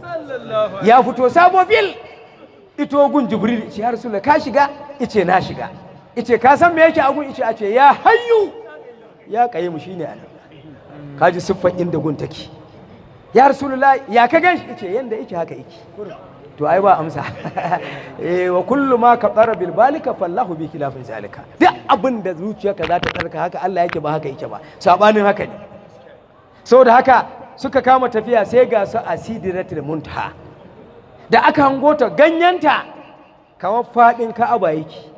Muhammadu ya fito sabo fil ito gun Jibril ce ya Rasulullah ka shiga ice na shiga ice ka san me yake a gun ice a ce ya hayyu ya Qayyum shine anan kaji siffar inda gun take ya Rasulullah ya ka ganshi ice yanda yake haka yake to ai ba amsa wa kullu ma qadara bil balika fallahu bi khilafin zalika duk abin da zuciyarka za ta tsarka haka Allah yake ba haka yake ba sabanin haka ne saboda haka suka kama tafiya sai ga su a sidratul muntaha da aka hango ta ganyenta kamar fadin Ka'aba yake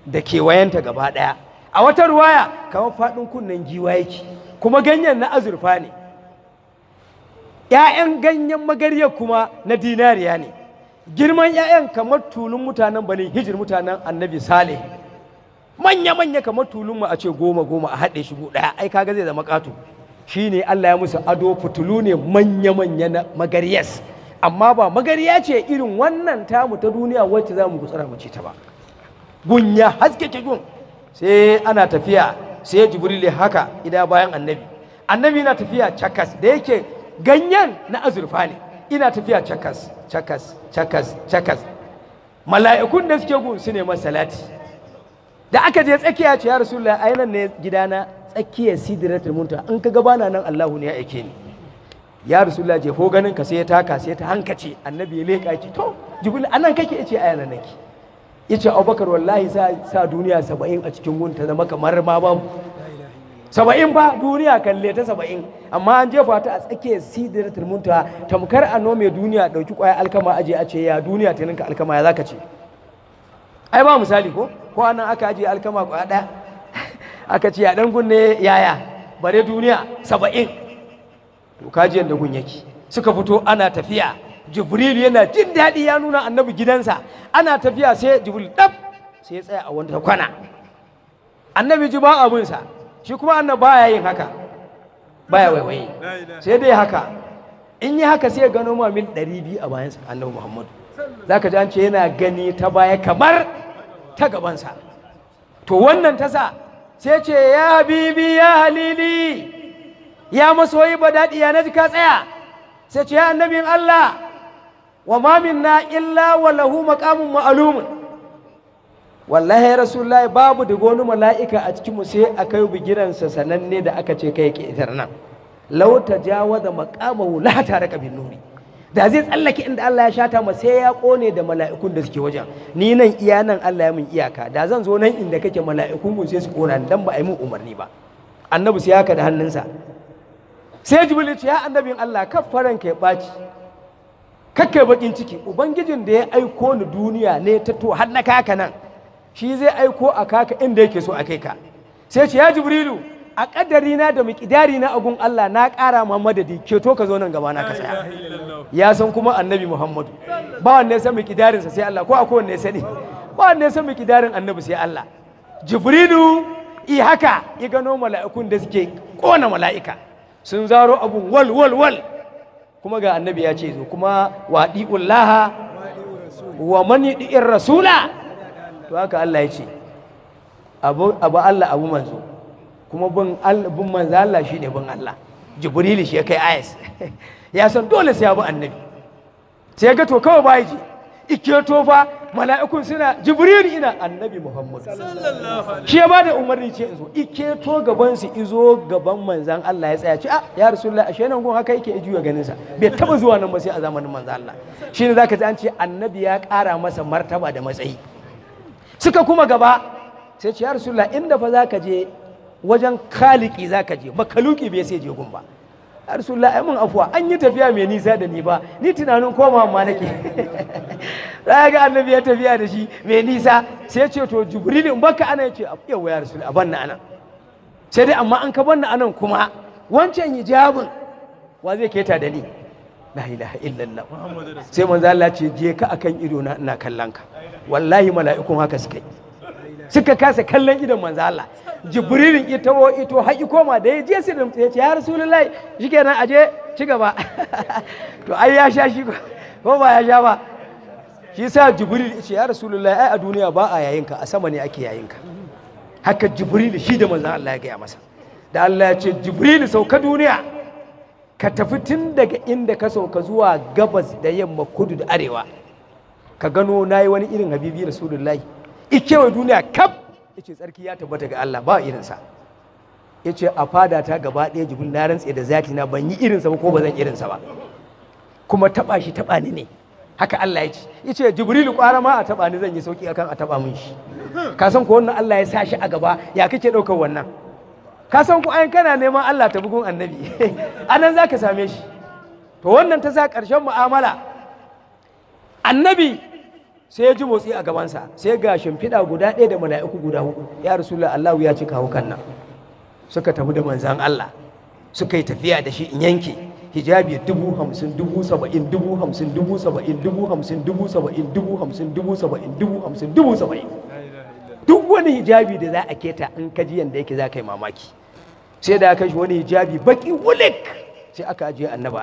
da kewayenta gaba daya a wata ruwaya kamar fadin kunnen giwa yake kuma ganyen na azurfa ne ‘ya'yan ganyen magarya kuma na dinariya ne girman ‘ya'yan kamar tulun mutanen bani hijir mutanen annabi salih manya-manya kamar tulun mu a ce 10 a haɗe shi ɗaya ai kaga zai zama ƙato shi ne Allah ya musu ado fitulu ne manya-manya na magariyas amma ba magariya ce irin wannan tamu ta duniya wacce za mu gutsara mu ce ta ba gunya haske ke gun sai ana tafiya sai jibril haka ida bayan annabi na tafiya cakas da yake ganyen na azurfa ne ina tafiya cakas mala'ikun da suke gun su ne masalati da aka je tsakiya ce ya rasulullah ainihin ne gidana tsakiyar sidratul muntaha in ka gabana nan Allahu ne ya aike ni ya rasulullah je ko ganin ka sai ya taka sai ta hankace annabi ya leka ki to jibril anan kake yace ayyana nake yace abubakar wallahi sa duniya 70 a cikin gun ta zama kamar ma babu 70 ba duniya kalle ta 70 amma an jefa ta a tsakiyar sidratul muntaha tamkar a nome duniya dauki kwaya alkama aje a ce ya duniya ta ninka alkama ya zaka ce ai ba misali ko anan aka aje alkama kwaya daya aka ce ya dan gunne yaya bare duniya 70 to kaji yanda gun yake suka fito ana tafiya jibril yana jin daɗi ya nuna annabi gidansa ana tafiya sai jibril dab sai ya tsaya a wanda kwana annabi ji ba abunsa shi kuma annabi baya yin haka baya waiwaye sai dai haka in yi haka sai ya gano ma mil 200 a bayansa annabi muhammadu zaka ji an ce yana gani ta baya kamar ta gabansa to wannan tasa sai ce ya habibi ya halili ya masoyi ba daɗi ya naji ka tsaya sai ce ya annabin Allah wa ma minna illa wa lahu maqamun ma'lumun wallahi ya rasulullahi babu da wani mala'ika a cikin mu sai aka yi bigiransa sananne da aka ce kai ke itar nan law tajawaza maqamahu la taraka bin nuri da zai tsallake inda Allah ya shata ma sai ya kone da mala'ikun da suke wajen ni nan iya nan Allah ya min iyaka da zan zo nan inda kake mala'ikun mu sai su kona dan ba a yi min umarni ba annabi sai haka da hannunsa sai jibril ya ce ya annabin Allah kafaran ka ya baci kakkai bakin ciki ubangijin da ya aiko ni duniya ne ta to har na kaka nan shi zai aiko a kaka inda yake so a kai ka sai ce ya jibrilu a kaddari na da miƙidari na agun Allah na ƙara ma madadi keto ka zo nan gaba na ka tsaya ya san kuma annabi Muhammadu ba wanda ya san miƙidarin sa sai Allah ko akwai wanda ya sani ba wanda ya san miƙidarin annabi sai Allah jibrilu i haka ya gano mala'ikun da suke kona mala'ika sun zaro abun wal kuma ga annabi ya ce zo kuma wadi'ullaha wa man yuti'ir rasula to haka Allah ya ce abu Allah abu manzo kuma bin manzo Allah shine bin Allah jibril shi ya kai ayas ya san dole sai ya bi annabi sai ga to kawai bai ji iketo fa mala'ikun suna jibril ina annabi Muhammad shi ya bada umarni ce izo iketo gaban su izo gaban manzan Allah ya tsaya ce ya rasulullahi ashe nan gun haka yake juya ganin sa bai taba zuwa nan ba sai a zamanin manzan Allah shine zaka ji an ce annabi ya ƙara masa martaba da matsayi suka kuma gaba sai ce ya rasulullahi inda fa zaka je wajen kaliki zaka je makaluki bai sai je gun ba ya rasulullahi ai mun afuwa an yi tafiya mai nisa da ni ba ni tunanin koma ma nake za ga annabi ya tafiya da shi mai nisa sai ce to jibril in baka ana yace yawa ya rasulullahi abanna anan sai dai amma an ka banna anan kuma wancan hijabin wa zai keta da ni la ilaha illallah sai manzo Allah ce je ka akan ido na ina kallon ka wallahi mala'ikun haka suka kasa kallon idon manzo Allah jibrilin ito haƙi koma da ya je sai ya ce ya rasulullahi shikenan aje ci gaba to ai ya sha shi ko ba ya sha ba shi sa jibril ya ce ya rasulullahi ai a duniya ba a yayinka a sama ne ake yayinka haka jibril shi da manzo Allah ya gaya masa da Allah ya ce jibril sauka duniya ka tafi tun daga inda ka sauka zuwa gabas da yamma kudu da arewa ka gano na yi wani irin habibi rasulullahi ikewa duniya kaf yace tsarki ya tabbata ga Allah ba irinsa yace a fada ta gaba ɗaya jibril na rantse da zati na ban yi irinsa ba ko ba zan irinsa ba kuma taba shi taba ni ne haka Allah ya ce yace jibrilu kwara ma a taba ni zan yi sauki akan a taba mun shi ka san ko wannan Allah ya sa shi a gaba ya kake daukar wannan ka san ku ayin kana neman Allah ta bugun annabi anan zaka same shi to wannan ta sa ƙarshen mu'amala annabi sai ya ji motsi a gabansa sai ga shimfiɗa guda ɗaya da mala'iku guda hudu ya rasulullah Allahu ya ci kawo kan nan suka tafi da manzan Allah suka yi tafiya da shi in yanke hijabi 50,000 70,000 50,000 70,000 50,000 70,000 50,000 70,000 duk wani hijabi da za a keta in kaji yanda yake za ka yi mamaki sai da aka shi wani hijabi baki wulik sai aka ajiye annaba